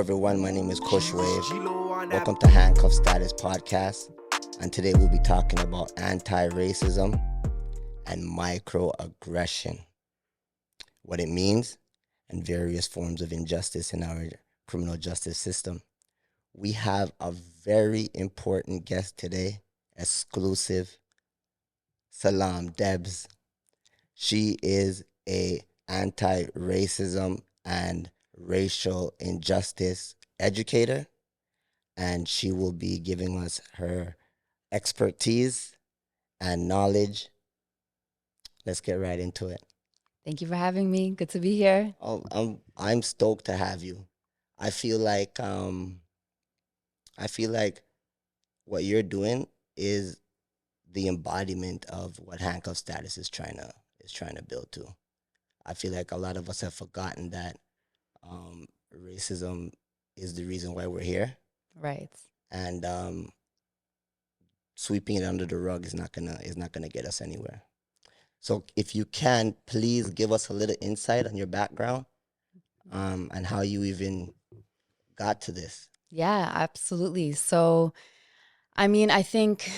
everyone, my name is Kush Wave. Welcome to Handcuff Status Podcast. And today we'll be talking about anti-racism and microaggression, what it means, and various forms of injustice in our criminal justice system. We have a very important guest today, exclusive, Selam Debs. She is a anti-racism and racial injustice educator, and she will be giving us her expertise and knowledge. Let's get right into it. Thank you for having me. Good to be here. Oh, I'm stoked to have you. I feel like what you're doing is the embodiment of what Handcuff Status is trying to build to. I feel like a lot of us have forgotten that racism is the reason why we're here. Right. And sweeping it under the rug is not gonna get us anywhere. So if you can, please give us a little insight on your background and how you even got to this. Yeah, absolutely. So, I mean, I think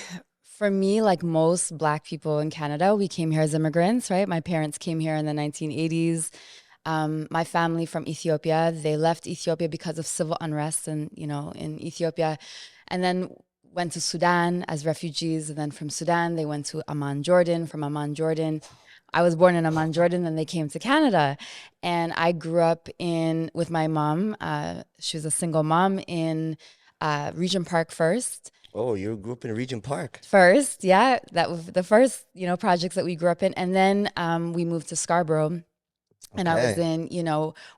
for me, like most Black people in Canada, we came here as immigrants, right? My parents came here in the 1980s. My family from Ethiopia, they left Ethiopia because of civil unrest in Ethiopia, and then went to Sudan as refugees. And then from Sudan, they went to Amman, Jordan. From Amman, Jordan, I was born in Amman, Jordan, then they came to Canada. And I grew up with my mom. She was a single mom in Regent Park first. Oh, you grew up in Regent Park? First, yeah. That was the first, projects that we grew up in. And then we moved to Scarborough. And I was in,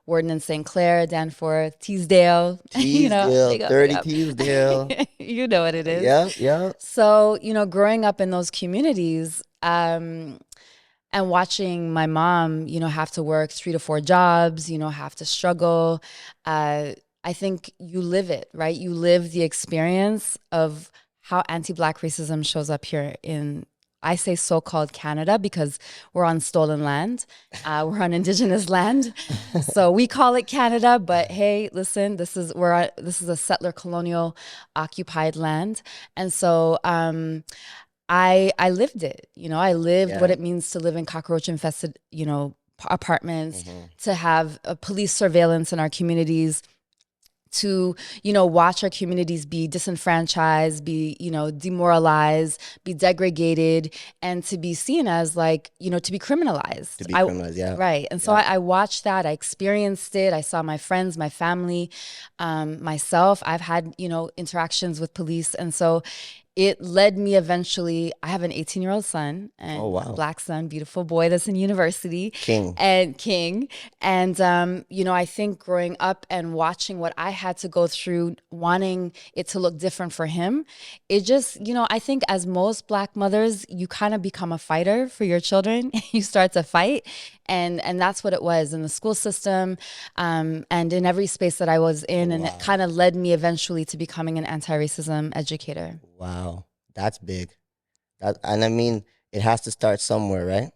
Warden and St. Clair, Danforth, Teesdale. 30 Teesdale. You know what it is. Yeah. So, growing up in those communities and watching my mom, have to work 3 to 4 jobs, have to struggle. I think you live it, right? You live the experience of how anti-Black racism shows up here in, I say so-called Canada because we're on stolen land. We're on Indigenous land. So we call it Canada, but hey, listen, this is a settler colonial occupied land. And so I lived it. I lived what it means to live in cockroach infested, apartments, to have police surveillance in our communities, to, watch our communities be disenfranchised, be, demoralized, be degraded, and to be seen as to be criminalized. To be criminalized, yeah. Right. And so I watched that. I experienced it. I saw my friends, my family, myself. I've had, interactions with police. And so it led me eventually, I have an 18-year-old son, and a Black son, beautiful boy that's in university. King. And, I think growing up and watching what I had to go through, wanting it to look different for him, it just, I think as most Black mothers, you kind of become a fighter for your children. You start to fight. And that's what it was in the school system and in every space that I was in. And it kind of led me eventually to becoming an anti-racism educator. Wow, that's big. And I mean, it has to start somewhere, right?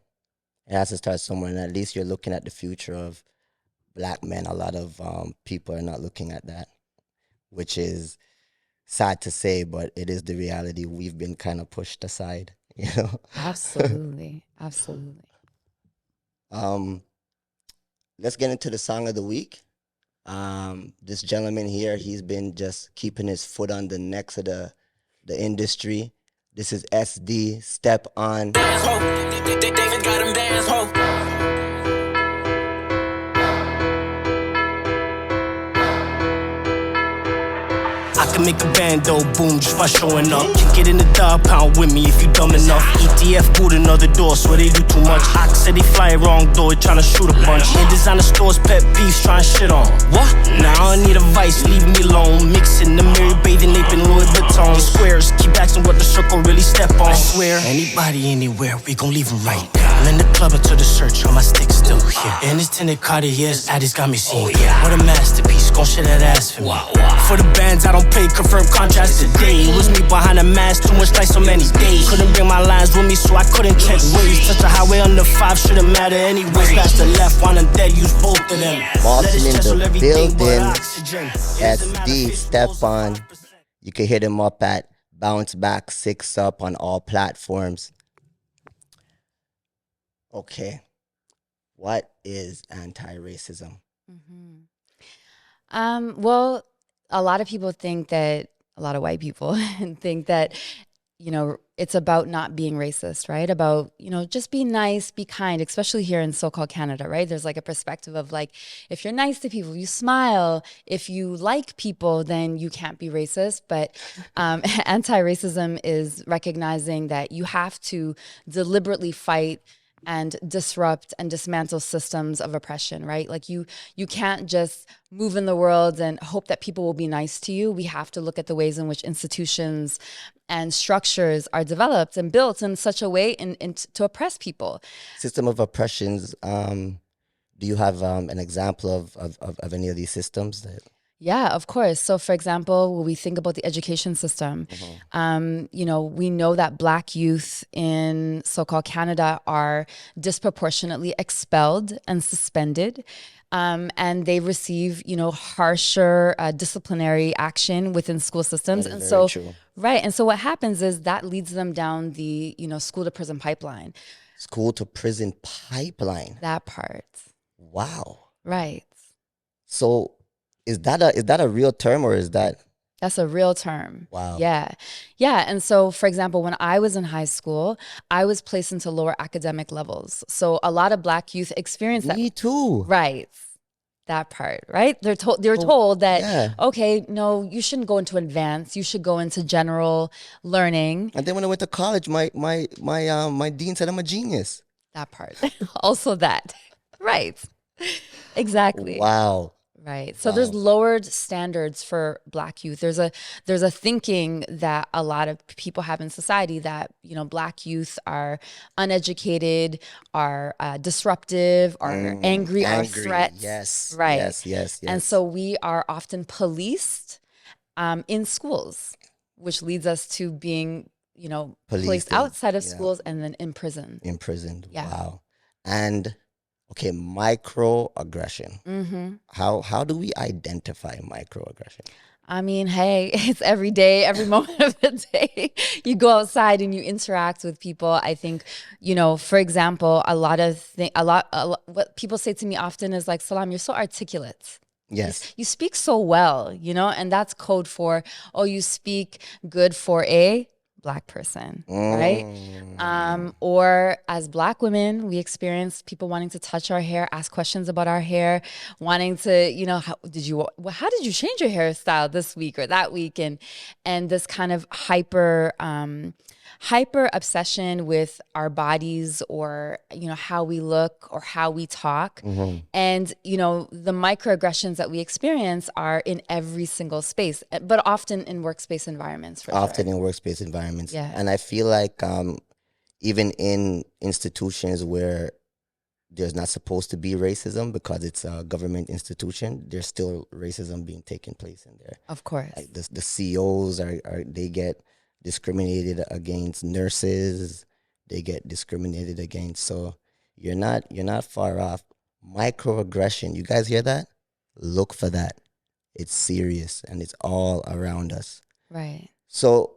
It has to start somewhere. And at least you're looking at the future of Black men. A lot of people are not looking at that, which is sad to say, but it is the reality. We've been kind of pushed aside, Absolutely. Let's get into the song of the week. This gentleman here, he's been just keeping his foot on the necks of the industry. This is SD, Step On. David got him dance, ho. I can make a bando boom just by showing up. Kick it in the dog pound with me if you dumb enough. ETF boot another door, so they do too much. Ox said they fly wrong door, trying to shoot a bunch. In designer stores, pet peeves trying shit on. What? Now I don't need advice, leave me alone. Mixing the mirror, bathing ape in Louis Vuitton. Squares, keep asking what the circle really step on. I swear, anybody, anywhere, we gon' leave them right. I'm in the club until the search, on my stick still here. And it's tinted Cartiers, Addis got me seeing. What a masterpiece, gon' shit that ass for me. For the bands, I don't pay confirmed contracts today. It was me behind a mask, too much like so many days. Couldn't bring my lines with me, so I couldn't check ways. Touch the highway under 5, shouldn't matter anyway. Pass the left, one and dead, use both of them. Boston in the building. oxygen. SD, Stefan. You can hit him up at Bounce Back 6 Up on all platforms. Okay. What is anti-racism? Well, a lot of people think that, a lot of white people think that, it's about not being racist, right? About, just be nice, be kind, especially here in so-called Canada, right? There's like a perspective of like, if you're nice to people, you smile, if you like people, then you can't be racist. But anti-racism is recognizing that you have to deliberately fight and disrupt and dismantle systems of oppression, right? Like you can't just move in the world and hope that people will be nice to you. We have to look at the ways in which institutions and structures are developed and built in such a way to oppress people. System of oppressions. Do you have an example of any of these systems? Yeah, of course. So, for example, when we think about the education system, we know that Black youth in so-called Canada are disproportionately expelled and suspended. And they receive, harsher disciplinary action within school systems. That is very true. Right. And so what happens is that leads them down the, school to prison pipeline. School to prison pipeline. That part. Wow. Right. So is that a real term, or is that? That's a real term. Wow. Yeah. Yeah. And so, for example, when I was in high school, I was placed into lower academic levels. So a lot of Black youth experience that. Me too. Right. That part, right? They're told that, yeah. Okay, no, you shouldn't go into advanced. You should go into general learning. And then when I went to college, my dean said I'm a genius. That part. Also that. Right. Exactly. Wow. Right. So there's lowered standards for Black youth. There's a thinking that a lot of people have in society that, Black youth are uneducated, are disruptive, are angry, are threats. Yes. Right. Yes. And so we are often policed in schools, which leads us to being, placed outside of schools and then imprisoned. Imprisoned. Yeah. Wow. And okay, microaggression. How do we identify microaggression? I mean, hey, it's every day, every moment of the day. You go outside and you interact with people. I think, for example, what people say to me often is like, Selam, you're so articulate. Yes. You speak so well, and that's code for, you speak good for a Black person, right? Or as Black women, we experience people wanting to touch our hair, ask questions about our hair, wanting to, how did you change your hairstyle this week or that week? And this kind of hyper obsession with our bodies or, how we look or how we talk. And, the microaggressions that we experience are in every single space, but often in workspace environments. Often in workspace environments. Yeah. And I feel like even in institutions where there's not supposed to be racism because it's a government institution, there's still racism being taken place in there. Of course. Like the CEOs they get discriminated against, nurses, they get discriminated against. So you're not far off. Microaggression, you guys hear that? Look for that. It's serious and it's all around us. Right. So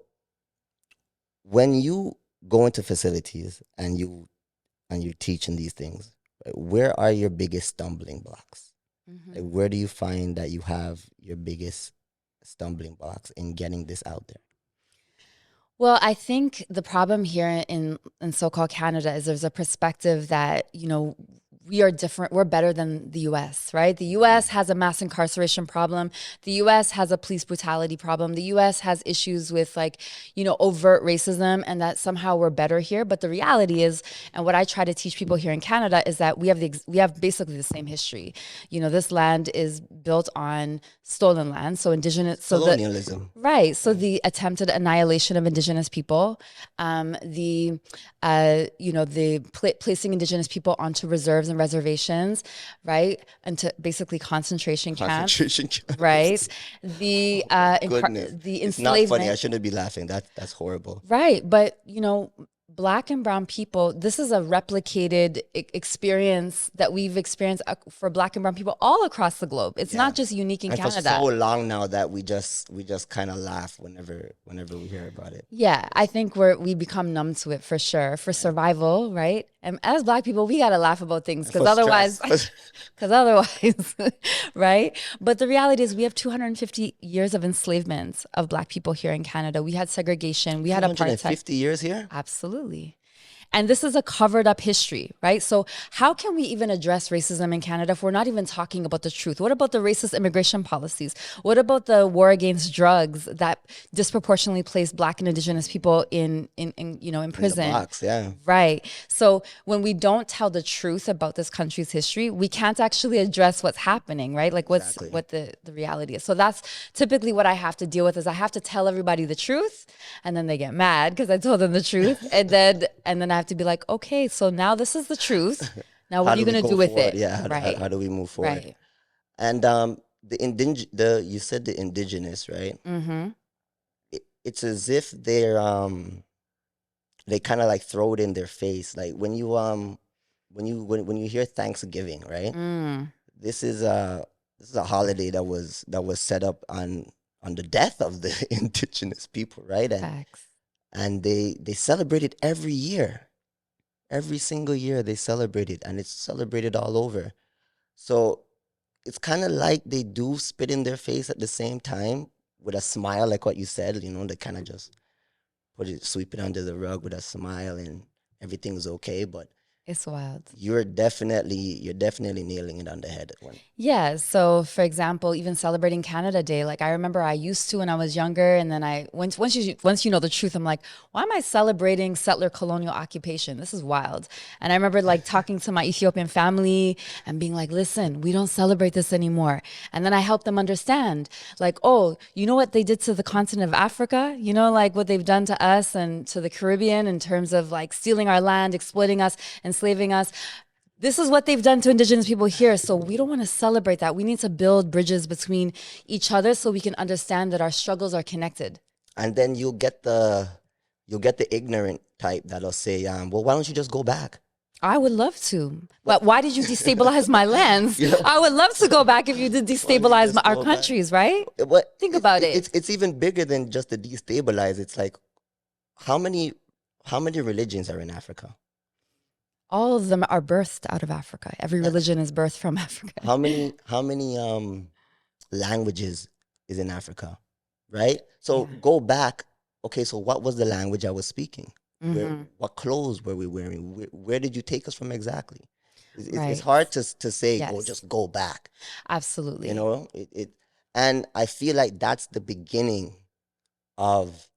when you go into facilities and you teach in these things, where are your biggest stumbling blocks? Like, where do you find that you have your biggest stumbling blocks in getting this out there? Well, I think the problem here in so-called Canada is there's a perspective that, we are different. We're better than the U.S., right? The U.S. has a mass incarceration problem. The U.S. has a police brutality problem. The U.S. has issues with overt racism, and that somehow we're better here. But the reality is, and what I try to teach people here in Canada is that we have basically the same history. This land is built on stolen land, so indigenous, colonialism, right? So the attempted annihilation of indigenous people, placing indigenous people onto reserves and reservations, right? And to basically concentration camps, right? The Goodness. the It's not enslavement. funny. I shouldn't be laughing. That's horrible. Right, but Black and brown people, this is a replicated experience that we've experienced for Black and brown people all across the globe. It's not just unique in and Canada. for so long now that we just kind of laugh whenever we hear about it. Yeah, I think we become numb to it for sure, for survival, right? And as Black people, we got to laugh about things because otherwise, right? But the reality is we have 250 years of enslavement of Black people here in Canada. We had segregation. We had apartheid. 250 years here? Absolutely. And this is a covered up history, right? So how can we even address racism in Canada if we're not even talking about the truth? What about the racist immigration policies? What about the war against drugs that disproportionately placed Black and Indigenous people in prison? In the box, yeah. Right. So when we don't tell the truth about this country's history, we can't actually address what's happening, right? Like what the reality is. So that's typically what I have to deal with is I have to tell everybody the truth and then they get mad because I told them the truth. and then I have to be like, okay, so now this is the truth. Now what are you going to do with it? Yeah, right. How do we move forward? Right. And you said the indigenous, right? Mm-hmm. It's as if they kind of like throw it in their face. Like when you hear Thanksgiving, right? Mm. This is a holiday that was set up on the death of the indigenous people, right? Facts. And they celebrate it every year. Every single year they celebrate it, and it's celebrated all over. So it's kind of like they do spit in their face at the same time with a smile, like what you said, they kind of just sweep it under the rug with a smile and everything's okay. But it's wild. You're definitely nailing it on the head. Yeah. So for example, even celebrating Canada Day, like I remember I used to when I was younger, and then once you know the truth, I'm like, why am I celebrating settler colonial occupation? This is wild. And I remember like talking to my Ethiopian family and being like, listen, we don't celebrate this anymore. And then I helped them understand, like, oh, you know what they did to the continent of Africa? You know, like what they've done to us and to the Caribbean in terms of like stealing our land, exploiting us, enslaving us. This is what they've done to Indigenous people here. So we don't want to celebrate that. We need to build bridges between each other so we can understand that our struggles are connected. And then you'll get the ignorant type that'll say, well, why don't you just go back? I would love to. But why did you destabilize my lands? I would love to go back if you did destabilize our countries, right? But think about it. It's even bigger than just the destabilize. It's like, how many religions are in Africa? All of them are birthed out of Africa. Every religion is birthed from Africa. How many languages is in Africa, right? So go back. Okay, so what was the language I was speaking? Mm-hmm. What clothes were we wearing? Where did you take us from exactly? It's hard to say, just go back. Absolutely. And I feel like that's the beginning of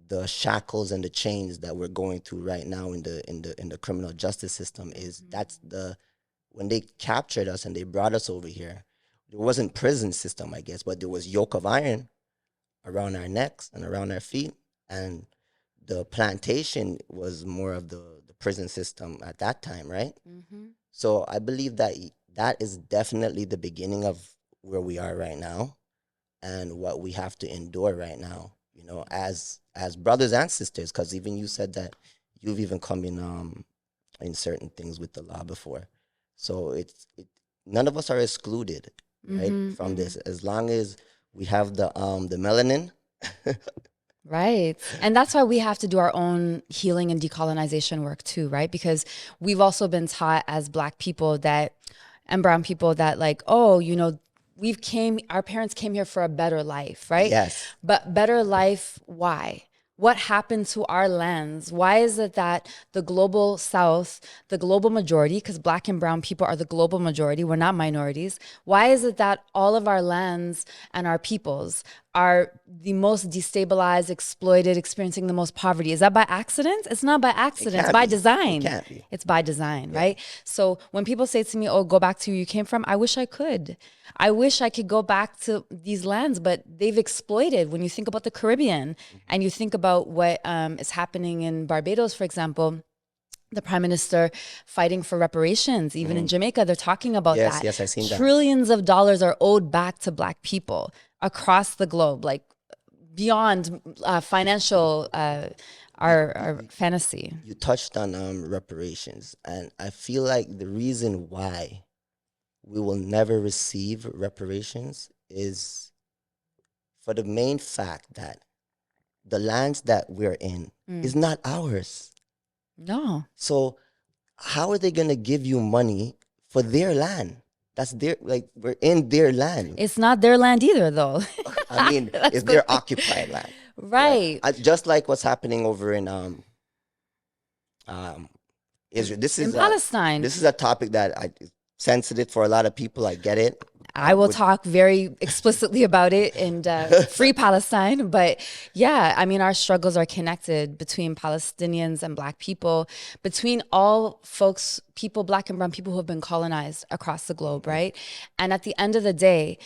the shackles and the chains that we're going through right now in the criminal justice system. When they captured us and they brought us over here, there wasn't prison system, I guess, but there was yoke of iron around our necks and around our feet, and the plantation was more of the prison system at that time, right? Mm-hmm. So I believe that is definitely the beginning of where we are right now and what we have to endure right now, as brothers and sisters, because even you said that you've even come in certain things with the law before. So none of us are excluded, right, from this, as long as we have the melanin. Right. And that's why we have to do our own healing and decolonization work too, right? Because we've also been taught as Black people and brown people that like, oh, our parents came here for a better life, right? Yes. But better life, why? What happened to our lands? Why is it that the global South, the global majority, because Black and brown people are the global majority, we're not minorities. Why is it that all of our lands and our peoples are the most destabilized, exploited, experiencing the most poverty? Is that by accident? It's not by accident. It's by design. It can't be. It's by design, right? So when people say to me, oh, go back to where you came from, I wish I could. I wish I could go back to these lands, but they've exploited. When you think about the Caribbean and you think about what is happening in Barbados, for example, the prime minister fighting for reparations, even in Jamaica, they're talking about that. Yes, I've seen that. Trillions of dollars are owed back to Black people across the globe, like beyond financial our fantasy. You touched on reparations, and I feel like the reason why we will never receive reparations is for the main fact that the lands that we're in is not ours. No. So how are they going to give you money for their land? That's their, like, we're in their land. It's not their land either, though. I mean, it's their occupied land. Right. Just like what's happening over in Israel. This is Palestine. This is a topic that sensitive for a lot of people. I get it. I will talk very explicitly about it and free Palestine. But yeah, I mean, our struggles are connected between Palestinians and Black people, between all folks, people, Black and brown people who have been colonized across the globe, right? And at the end of the day,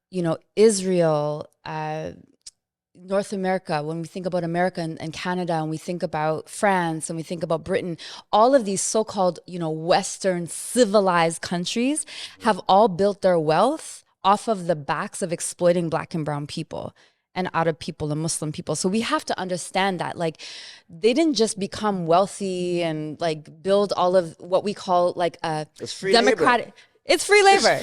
you know, Israel, North America, when we think about America and Canada, and we think about France, and we think about Britain, all of these so-called, you know, Western civilized countries have all built their wealth off of the backs of exploiting Black and brown people and Arab people and Muslim people. So we have to understand that, like, they didn't just become wealthy and like build all of what we call like a democratic. It's free labor.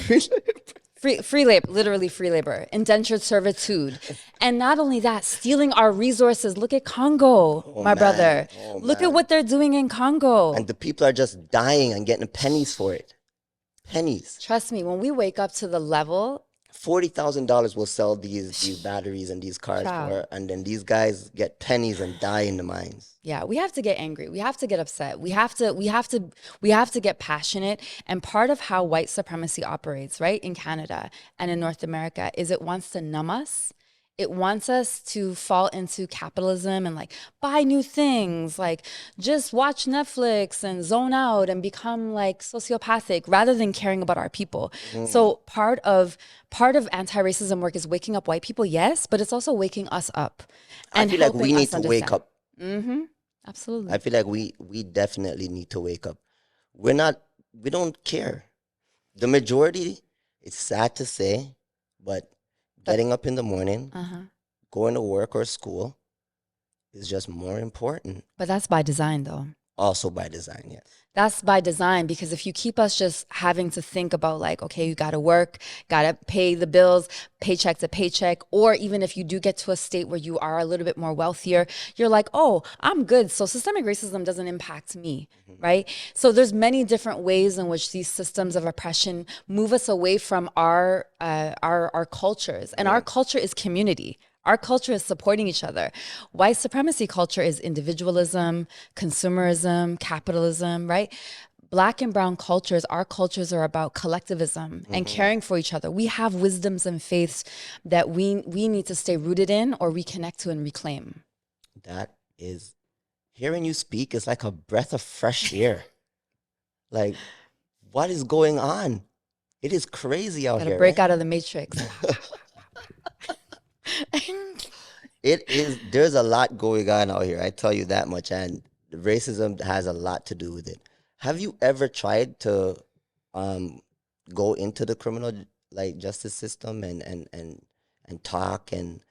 Free labor, literally free labor, indentured servitude. And not only that, stealing our resources. Look at Congo, my brother. Look at what they're doing in Congo. And the people are just dying and getting pennies for it. Pennies. Trust me, when we wake up to the level, $40,000 will sell these batteries and these cars for, and then these guys get pennies and die in the mines. Yeah, we have to get angry. We have to get upset. We have to get passionate. And part of how white supremacy operates, right, in Canada and in North America, is it wants to numb us. It wants us to fall into capitalism and like buy new things, like just watch Netflix and zone out and become like sociopathic rather than caring about our people. So part of anti-racism work is waking up white people, yes, but it's also waking us up. And I feel like we need to wake up. Absolutely. I feel like we definitely need to wake up. We don't care. The majority, it's sad to say, but getting up in the morning, going to work or school is just more important. But that's by design, though. Also by design, yes. That's by design, because if you keep us just having to think about like, okay, you got to work, got to pay the bills, paycheck to paycheck, or even if you do get to a state where you are a little bit more wealthier, you're like, oh, I'm good. So systemic racism doesn't impact me, right? So there's many different ways in which these systems of oppression move us away from our cultures. And our culture is community. Our culture is supporting each other. White supremacy culture is individualism, consumerism, capitalism, right? Black and brown cultures, our cultures are about collectivism and caring for each other. We have wisdoms and faiths that we need to stay rooted in or reconnect to and reclaim. That is, hearing you speak is like a breath of fresh air. Like, what is going on? It is crazy out here. Gotta break out of the matrix. There's a lot going on out here, I tell you that much, and racism has a lot to do with it. Have you ever tried to go into the criminal justice system and talk and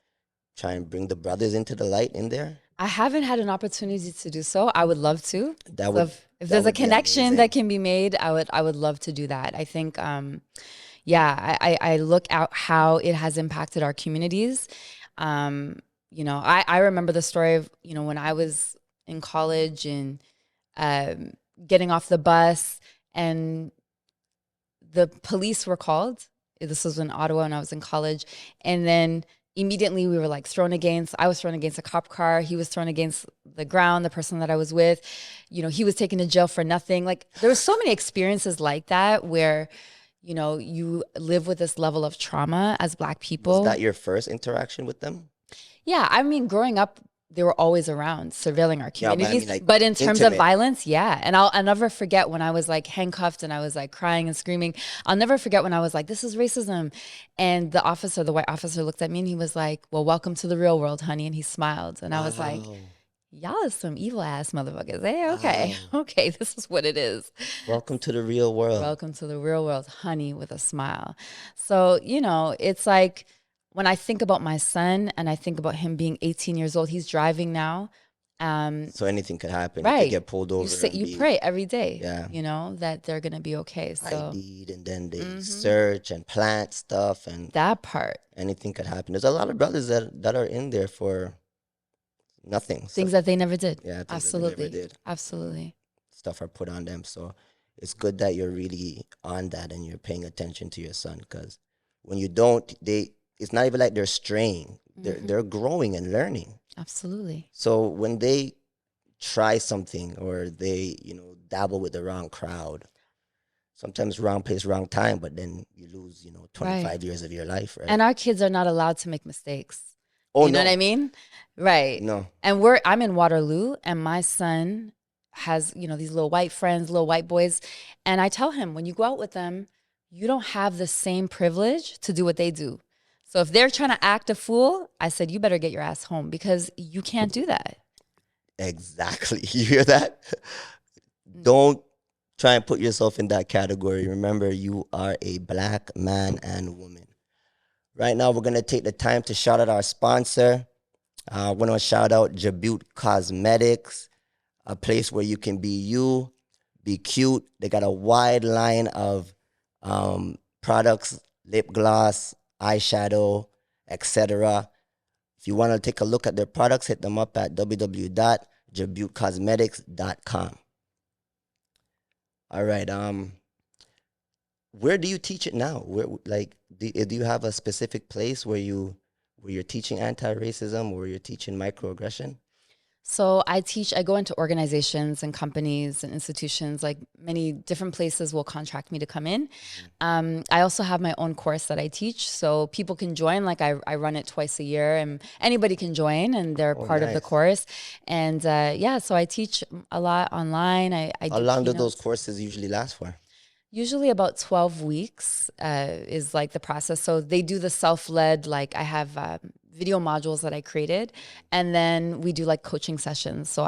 try and bring the brothers into the light in there? I haven't had an opportunity to do so. I would love to. If there's a would connection that can be made, I would love to do that. I think I look at how it has impacted our communities. You know, I remember the story of, you know, when I was in college and getting off the bus and the police were called. This was in Ottawa and I was in college. And then immediately we were like I was thrown against a cop car. He was thrown against the ground, the person that I was with. You know, he was taken to jail for nothing. Like, there were so many experiences like that where, you know, you live with this level of trauma as Black people. Was that your first interaction with them? Yeah, I mean, growing up, they were always around, surveilling our communities. Yeah, but in terms of violence, yeah. And I'll never forget when I was like handcuffed and I was like crying and screaming. I'll never forget when I was like, this is racism. And the white officer looked at me and he was like, well, welcome to the real world, honey. And he smiled. And I was like, y'all is some evil ass motherfuckers. Hey, okay. Okay, this is what it is. Welcome to the real world. Welcome to the real world, honey, with a smile. So, you know, it's like, when I think about my son and I think about him being 18 years old, he's driving now. So anything could happen. Right. You could get pulled over. You pray every day, Yeah. you know, that they're going to be okay. So ID'd, and then they search and plant stuff, and that part. anything could happen. There's a lot of brothers that are in there for nothing. Things that they never did. Yeah, things absolutely. that they never did. Absolutely. Stuff are put on them. So it's good that you're really on that and you're paying attention to your son, because when you don't, it's not even like they're straying. They're growing and learning. Absolutely. So when they try something, or they, dabble with the wrong crowd, sometimes wrong place, wrong time, but then you lose, 25 years of your life, right? And our kids are not allowed to make mistakes. Oh, you know what I mean? Right. No. And I'm in Waterloo, and my son has, these little white friends, little white boys. And I tell him, when you go out with them, you don't have the same privilege to do what they do. So if they're trying to act a fool, I said, you better get your ass home, because you can't do that. Exactly. You hear that? Don't try and put yourself in that category. Remember, you are a Black man and woman. Right now, we're going to take the time to shout out our sponsor. I want to shout out Jabute Cosmetics, a place where you can be you, be cute. They got a wide line of products, lip gloss, eyeshadow, etc. If you want to take a look at their products, hit them up at www.jabutecosmetics.com. All right. Where do you teach it now? Where, do you have a specific place where you're teaching anti-racism, or where you're teaching microaggression? So I go into organizations and companies and institutions, like many different places will contract me to come in. I also have my own course that I teach, so people can join. Like I run it twice a year, and anybody can join, and they're part of the course. And so I teach a lot online. How long do those courses usually last for? Usually about 12 weeks is like the process. So they do the self-led, like I have video modules that I created, and then we do like coaching sessions. So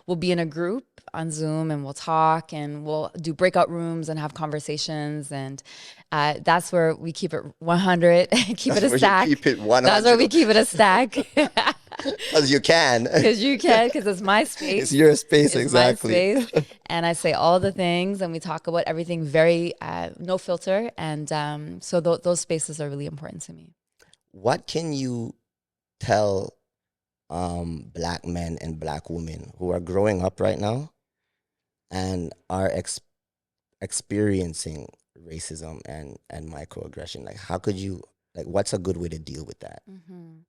we'll be in a group on Zoom, and we'll talk, and we'll do breakout rooms and have conversations. And that's where we keep it 100, keep it a stack. Keep it 100. That's where we keep it a stack. Because you can. Because it's my space. It's your space, it's exactly. My space. And I say all the things, and we talk about everything very no filter. And so those spaces are really important to me. What can you tell Black men and Black women who are growing up right now and are experiencing racism and microaggression? Like, how could you, what's a good way to deal with that? Mm-hmm.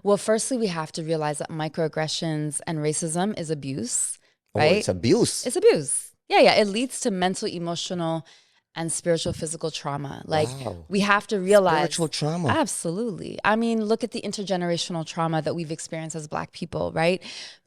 Well, firstly, we have to realize that microaggressions and racism is abuse, right? Oh, it's abuse. It's abuse. Yeah. It leads to mental, emotional, and spiritual, physical trauma. We have to realize spiritual trauma. Absolutely. I mean, look at the intergenerational trauma that we've experienced as Black people, right?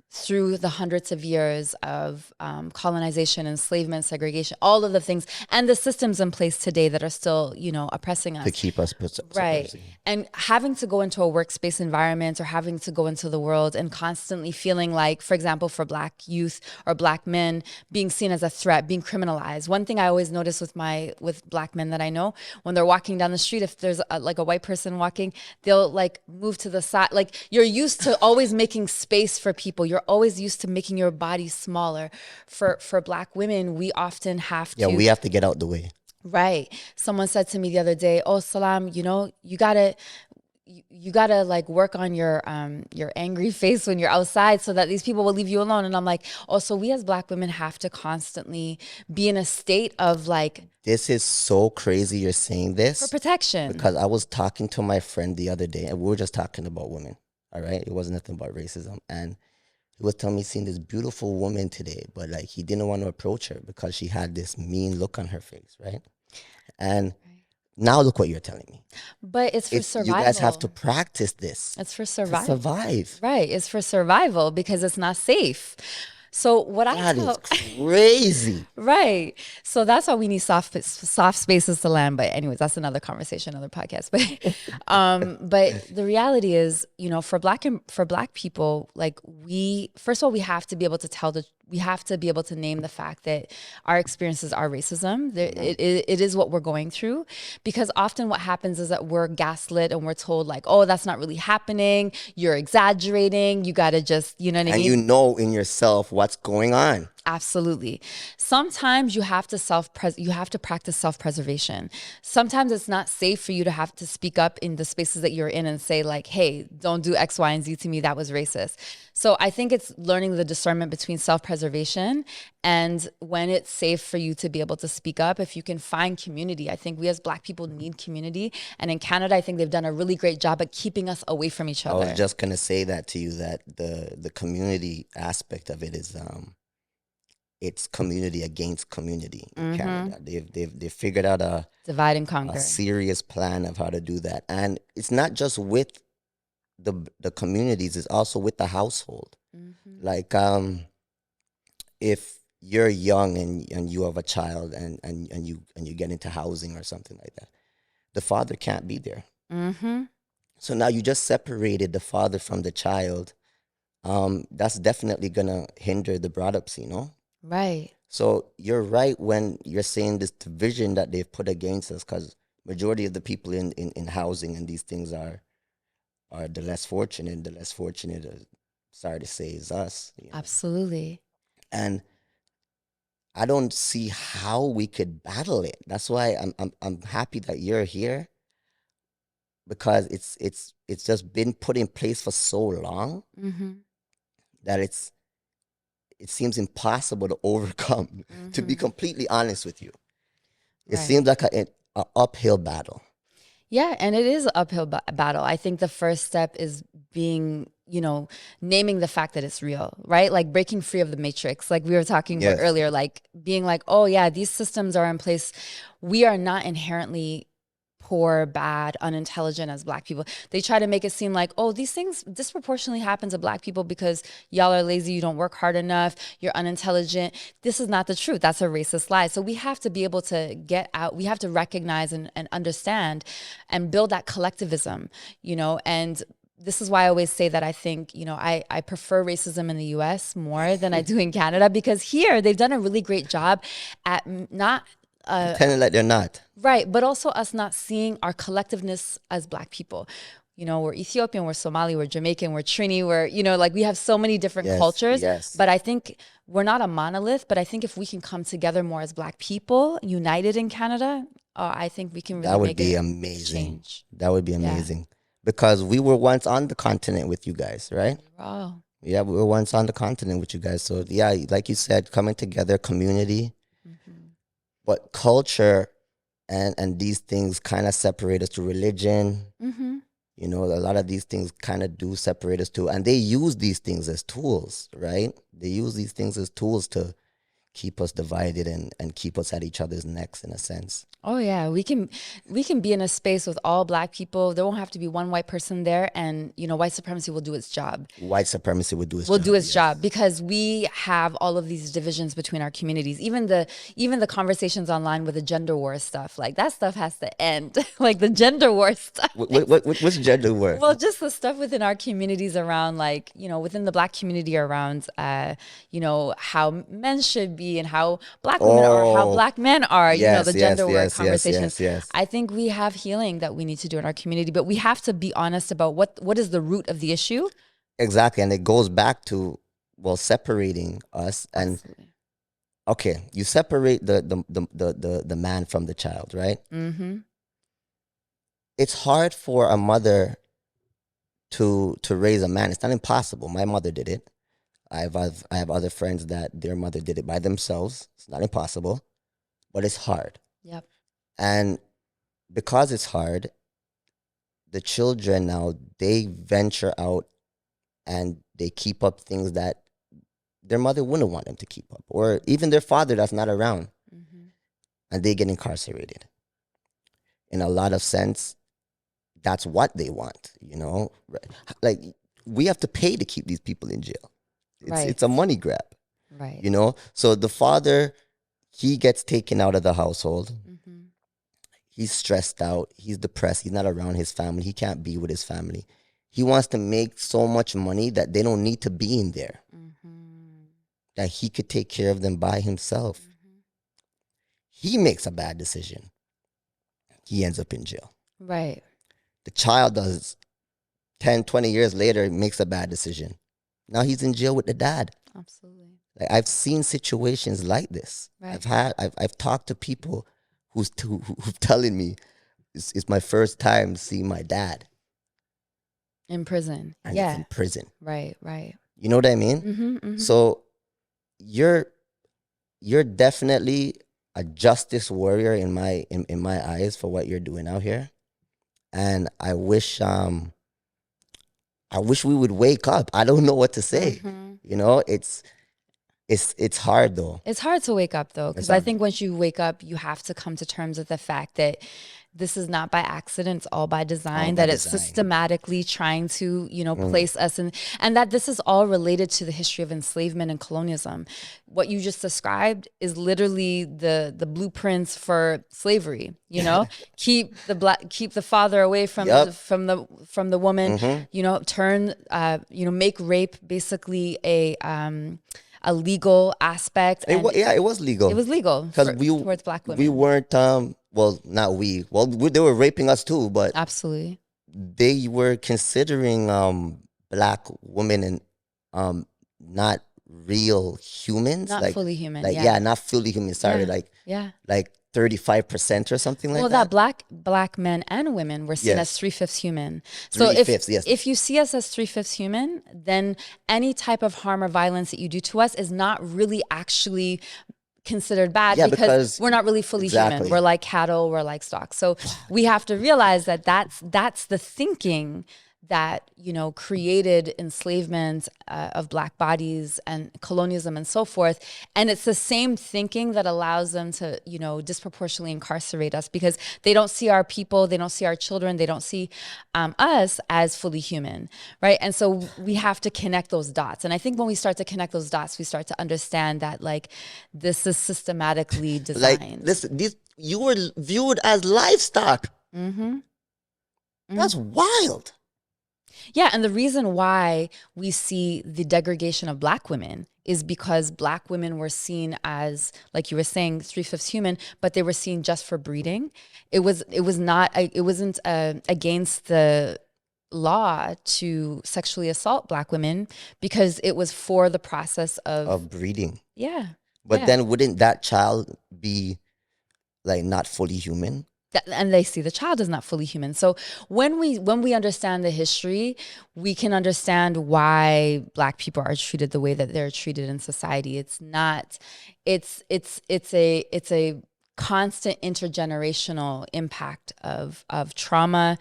Through the hundreds of years of colonization, enslavement, segregation, all of the things, and the systems in place today that are still, oppressing us. To keep us right. And having to go into a workspace environment, or having to go into the world and constantly feeling like, for example, for Black youth or Black men, being seen as a threat, being criminalized. One thing I always notice with Black men that I know, when they're walking down the street, if there's a white person walking, they'll move to the side. You're used to always making space for people. You're always used to making your body smaller. For Black women, we often have to. Yeah, we have to get out the way. Right. Someone said to me the other day, "Oh, Selam, you gotta work on your angry face when you're outside, so that these people will leave you alone." And I'm like, "Oh, so we as Black women have to constantly be in a state of This is so crazy you're saying this. For protection." Because I was talking to my friend the other day, and we were just talking about women. All right, it wasn't nothing about racism, and he was telling me he's seen this beautiful woman today, but he didn't want to approach her because she had this mean look on her face, right? And now look what you're telling me. But it's for survival. You guys have to practice this. It's for survival. To survive. Right. It's for survival, because it's not safe. So that is crazy. Right. So that's why we need soft spaces to land. But anyways, that's another conversation, another podcast. But the reality is, for Black people, first of all, we have to be able to tell we have to be able to name the fact that our experiences are racism. It is what we're going through, because often what happens is that we're gaslit and we're told like, oh, that's not really happening. You're exaggerating. You got to just, you know what I mean? And you know in yourself what's going on. Absolutely. Sometimes you have to practice self-preservation. Sometimes it's not safe for you to have to speak up in the spaces that you're in and say like, hey, don't do X, Y, and Z to me. That was racist. So I think it's learning the discernment between self-preservation and when it's safe for you to be able to speak up. If you can find community, I think we as Black people need community. And in Canada, I think they've done a really great job at keeping us away from each other. I was just going to say that to you, that the community aspect of it is, it's community against community in Canada. They've figured out a divide and conquer, a serious plan of how to do that. And it's not just with the communities, it's also with the household. Like if you're young and you have a child and you get into housing or something like that, the father can't be there. So now you just separated the father from the child. That's definitely gonna hinder the brought-ups, you know? Right. So you're right when you're saying this division that they've put against us, because majority of the people in housing and these things are the less fortunate. The less fortunate, sorry to say, is us. You know? Absolutely. And I don't see how we could battle it. That's why I'm happy that you're here, because it's just been put in place for so long that it seems impossible to overcome, to be completely honest with you. It seems like an uphill battle. Yeah, and it is an uphill battle. I think the first step is being, naming the fact that it's real, right? Like breaking free of the matrix, like we were talking about earlier, like being like, oh yeah, these systems are in place. We are not inherently poor, bad, unintelligent as Black people. They try to make it seem like, oh, these things disproportionately happen to Black people because y'all are lazy, you don't work hard enough, you're unintelligent. This is not the truth. That's a racist lie. So we have to be able to get out, we have to recognize and understand and build that collectivism, and this is why I always say that I think, I prefer racism in the US more than I do in Canada, because here they've done a really great job at not pretending like they're not. Right, but also us not seeing our collectiveness as Black people. We're Ethiopian, we're Somali, we're Jamaican, we're Trini, we're, we have so many different cultures. Yes. But I think we're not a monolith, but I think if we can come together more as Black people, united in Canada, I think we can really that would make be a amazing. Change. That would be amazing. Because we were once on the continent with you guys, right? Wow. Yeah, we were once on the continent with you guys. So yeah, like you said, coming together, community. But culture and these things kind of separate us to religion. A lot of these things kind of do separate us too. And they use these things as tools, right? They use these things as tools to keep us divided and keep us at each other's necks in a sense. Oh yeah, we can be in a space with all Black people. There won't have to be one white person there, and white supremacy will do its job. White supremacy will do its job because we have all of these divisions between our communities. Even the conversations online with the gender war stuff, like that stuff has to end. Like the gender war stuff. What's gender war? Well, just the stuff within our communities around, within the Black community around, how men should be and how Black women are, how Black men are. The gender war conversations. Yes. I think we have healing that we need to do in our community, but we have to be honest about what is the root of the issue. Exactly, and it goes back to separating us. And Absolutely. Okay, you separate the man from the child, right? It's hard for a mother to raise a man. It's not impossible. My mother did it. I have other friends that their mother did it by themselves. It's not impossible, but it's hard. Yep. And because it's hard, the children now, they venture out and they keep up things that their mother wouldn't want them to keep up, or even their father that's not around, and they get incarcerated. In a lot of sense, that's what they want, Like, we have to pay to keep these people in jail. It's a money grab, right? So the father, he gets taken out of the household. He's stressed out. He's depressed. He's not around his family. He can't be with his family. He wants to make so much money that they don't need to be in there. that he could take care of them by himself. He makes a bad decision. He ends up in jail. Right. The child does 10, 20 years later, makes a bad decision. Now he's in jail with the dad. Absolutely. Like, I've seen situations like this. Right. I've talked to people who's telling me it's my first time seeing my dad In prison. and Yeah. he's in prison. Right. Right. You know what I mean? Mm-hmm. So you're definitely a justice warrior in my eyes for what you're doing out here. And I wish we would wake up. I don't know what to say. You know, it's hard though. It's hard to wake up though, because I think once you wake up, you have to come to terms with the fact that this is not by accident, it's all by design, that it's systematically trying to, place us in, and that this is all related to the history of enslavement and colonialism. What you just described is literally the blueprints for slavery, keep the father away from the woman, turn, make rape basically a legal aspect. It was legal. It was legal because towards Black women. We weren't not we. Well, they were raping us too, but absolutely they were considering Black women and not real humans, not fully human. Not fully human. Sorry, like 35% or something like that. Well, that black men and women were seen as 3/5 human. So if you see us as 3/5 human, then any type of harm or violence that you do to us is not really actually considered bad, because we're not really fully human. We're like cattle, we're like stock. So we have to realize that that's the thinking that created enslavement of Black bodies and colonialism and so forth. And it's the same thinking that allows them to disproportionately incarcerate us, because they don't see our people, they don't see our children, they don't see us as fully human, right? And so we have to connect those dots. And I think when we start to connect those dots, we start to understand that this is systematically designed. Listen, you were viewed as livestock. That's wild. Yeah, and the reason why we see the degradation of Black women is because Black women were seen as, like you were saying, 3/5 human, but they were seen just for breeding. It wasn't against the law to sexually assault Black women, because it was for the process of breeding. Yeah. But then wouldn't that child be not fully human? And they see the child is not fully human. So when we understand the history, we can understand why Black people are treated the way that they're treated in society. It's a constant intergenerational impact of trauma,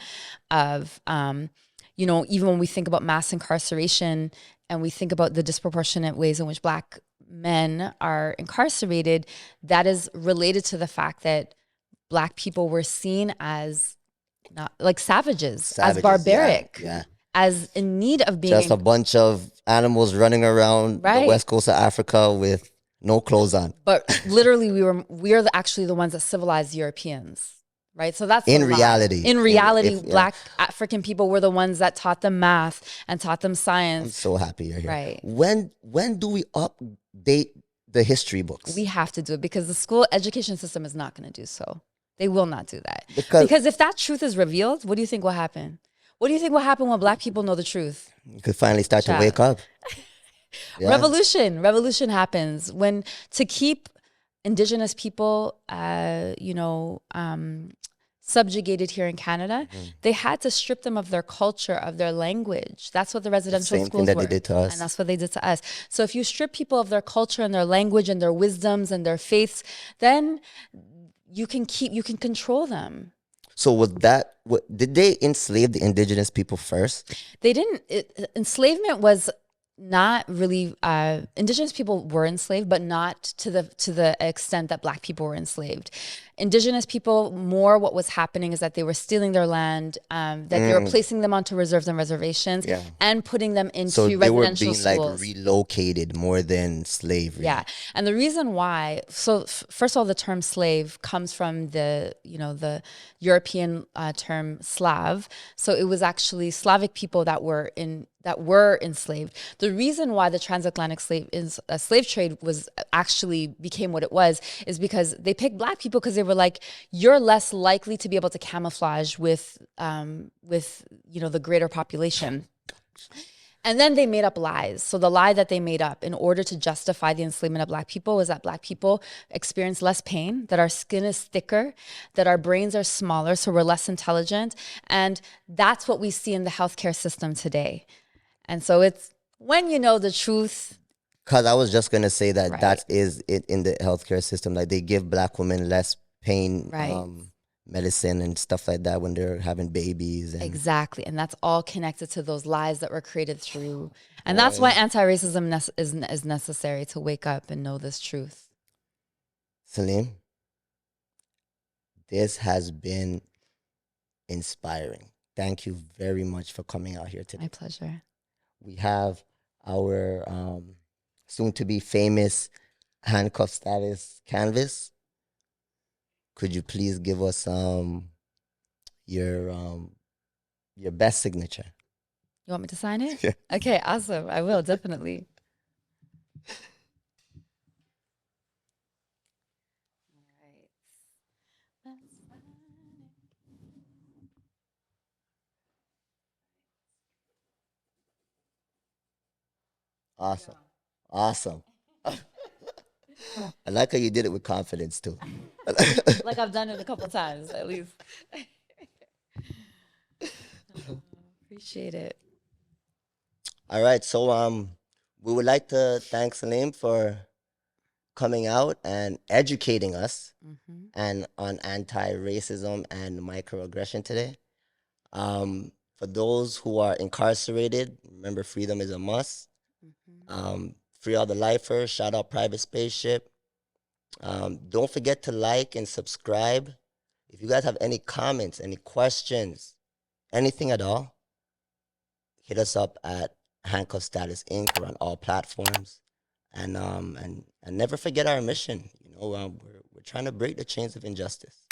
of even when we think about mass incarceration and we think about the disproportionate ways in which Black men are incarcerated, that is related to the fact that Black people were seen as not like savages, as barbaric, as in need of being just a bunch of animals running around the west coast of Africa with no clothes on. But literally, we are actually the ones that civilized Europeans, right? So that's in reality. Black African people were the ones that taught them math and taught them science. I'm so happy you're here. Right? When do we update the history books? We have to do it, because the school education system is not going to do so. They will not do that. Because if that truth is revealed, what do you think will happen? What do you think will happen when Black people know the truth? You could finally start to wake up. Revolution happens when, to keep Indigenous people, subjugated here in Canada, they had to strip them of their culture, of their language. That's what the residential schools were. They did to us. And that's what they did to us. So if you strip people of their culture and their language and their wisdoms and their faiths, then you can control them. So did they enslave the Indigenous people first? They didn't. Enslavement was not really, Indigenous people were enslaved, but not to the extent that Black people were enslaved. Indigenous people, more what was happening is that they were stealing their land, that they were placing them onto reserves and reservations, and putting them into So they were residential being like schools. relocated more than slavery. Yeah, and the reason why, so first of all, the term slave comes from the European term Slav. So it was actually Slavic people that were enslaved. The reason why the transatlantic slave trade was actually became what it was is because they picked Black people because they were like, you're less likely to be able to camouflage with the greater population. And then they made up lies. So the lie that they made up in order to justify the enslavement of Black people was that Black people experience less pain, that our skin is thicker, that our brains are smaller, so we're less intelligent. And that's what we see in the healthcare system today. And so it's when you know the truth. Because I was just going to say that Right. that is it in the healthcare system. Like they give Black women less pain medicine and stuff like that when they're having babies. And Exactly. And that's all connected to those lies that were created through. And that's why anti-racism is necessary, to wake up and know this truth. Selam, this has been inspiring. Thank you very much for coming out here today. My pleasure. We have our soon-to-be famous Handcuff Status canvas. Could you please give us your best signature? You want me to sign it? Yeah. Okay, awesome. I will, definitely. Awesome. I like how you did it with confidence too. Like I've done it a couple times, at least. Appreciate it. All right, so we would like to thank Selam for coming out and educating us and on anti-racism and microaggression today. For those who are incarcerated, remember freedom is a must. Free all the lifers, shout out Private Spaceship. Don't forget to like and subscribe. If you guys have any comments, any questions, anything at all, hit us up at Handcuff Status Inc. We're on all platforms. And never forget our mission. You know, we're trying to break the chains of injustice.